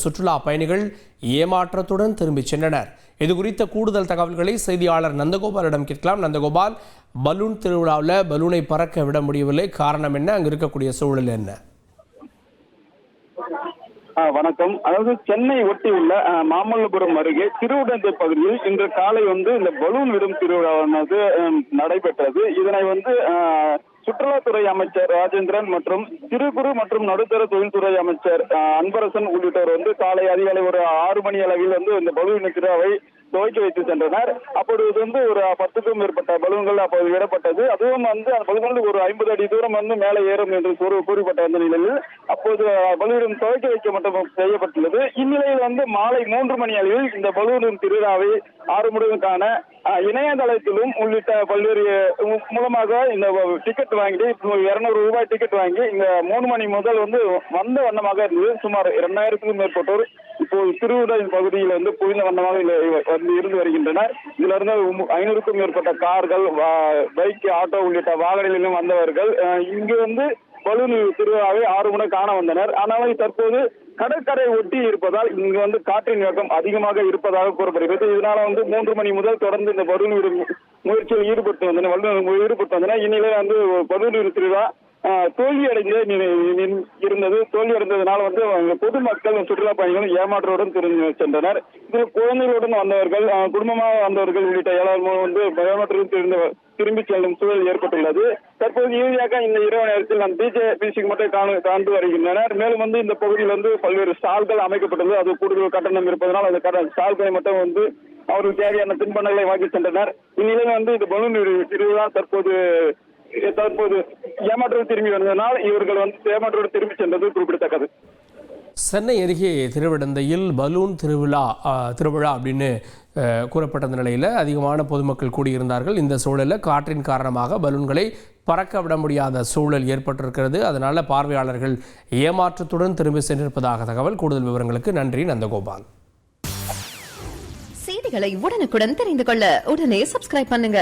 சுற்றுலா பயணிகள் ஏமாற்றத்துடன் திரும்பிச் சென்றனர். இது குறித்த கூடுதல் தகவல்களை செய்தியாளர் நந்தகோபாலிடம் கேட்கலாம். நந்தகோபால், பலூன் திருவிழாவில் பலூனை பறக்க விட முடியவில்லை, காரணம் என்ன? அங்கு இருக்கக்கூடிய சூழல் என்ன? வணக்கம். அதாவது சென்னை ஒட்டி உள்ள மாமல்லபுரம் அருகே திருவிடந்தை பகுதியில் இன்று காலை இந்த பலூன் விடும் திருவிழாவானது நடைபெற்றது. இதனை சுற்றுலாத்துறை அமைச்சர் ராஜேந்திரன் மற்றும் சிறு குறு மற்றும் நடுத்தர தொழில்துறை அமைச்சர் அன்பரசன் உள்ளிட்டோர் காலை அதிகாலை ஒரு 6 மணி அளவில் இந்த பலூன் திருவிழாவை துவக்கி வைத்து சென்றனர். அப்பொழுது ஒரு 10க்கும் மேற்பட்ட பலூன்கள் அப்போது விடப்பட்டது. அதுவும் அந்த பலூன்கள் ஒரு 50 அடி தூரம் மேலே ஏறும் என்று கூறப்பட்ட அந்த நிலையில் அப்போது பலூன் துவக்கி வைக்க மட்டும் செய்யப்பட்டுள்ளது. இந்நிலையில் மாலை 3 மணி அளவில் இந்த பலூன் திருவிழாவை ஆரம்பிப்பதற்கான இணையதளத்திலும் உள்ளிட்ட பல்வேறு மூலமாக இந்த டிக்கெட் வாங்கி 200 ரூபாய் டிக்கெட் வாங்கி இங்க 3 மணி முதல் வந்த வண்ணமாக இருந்தது. சுமார் 2000க்கும் மேற்பட்டோர் இப்போ திருவிடை பகுதியில் புரிந்த வண்ணமாக இருந்து வருகின்றனர். இதுல இருந்து 500க்கும் மேற்பட்ட கார்கள், பைக், ஆட்டோ உள்ளிட்ட வாகனங்களிலும் வந்தவர்கள் இங்கு பலூன் திருவிழாவை 6 முறை காண வந்தனர். ஆனால் தற்போது கடற்கரை ஒட்டி இருப்பதால் இங்கு காற்றின் வேகம் அதிகமாக இருப்பதாக கூறப்படுகிறது. இதனால 3 மணி முதல் தொடர்ந்து இந்த பலூன் விடும் முயற்சியில் ஈடுபட்டு வந்தனர். இந்நிலையில் பலூன் திருவிழா தோல்வியடைந்து இருந்தது. தோல்வியடைந்ததனால் பொதுமக்கள், சுற்றுலா பயணிகள் ஏமாற்றத்துடன் திரும்பி சென்றனர். இதில் குழந்தைகளுடன் வந்தவர்கள், குடும்பமாக வந்தவர்கள் உள்ளிட்ட எல்லாரும் ஏமாற்றத்துடன் திரும்பி செல்லும் சூழல் ஏற்பட்டுள்ளது. தற்போது இறுதியாக இந்த இரவு நேரத்தில் டிஜே மியூசிக் மட்டும் காண்டு வருகின்றனர். மேலும் இந்த பகுதியில் பல்வேறு ஸ்டால்கள் அமைக்கப்பட்டது. அது கூடுதல் கட்டணம் இருப்பதனால் அந்த ஸ்டால்களை மட்டும் அவர்களுக்கு தேவையான தின்பண்டங்களை வாங்கி சென்றனர். இந்நிலையில் இந்த பலூன் திருவிழா தற்போது ஏமாற்றோடு திரும்பி வந்ததனால் இவர்கள் ஏமாற்றோடு திரும்பி சென்றது குறிப்பிடத்தக்கது. சென்னை அருகே திருவிடந்தையில் பலூன் திருவிழா அப்படின்னு கூறப்பட்ட நிலையில் அதிகமான பொதுமக்கள் கூடியிருந்தார்கள். இந்த சூழலில் காற்றின் காரணமாக பலூன்களை பறக்க விட முடியாத சூழல் ஏற்பட்டிருக்கிறது. அதனால் பார்வையாளர்கள் ஏமாற்றத்துடன் திரும்பி சென்றிருப்பதாக தகவல். கூடுதல் விவரங்களுக்கு நன்றி நந்தகோபால். செய்திகளை உடனுக்குடன் தெரிந்து கொள்ள உடனே சப்ஸ்கிரைப் பண்ணுங்க.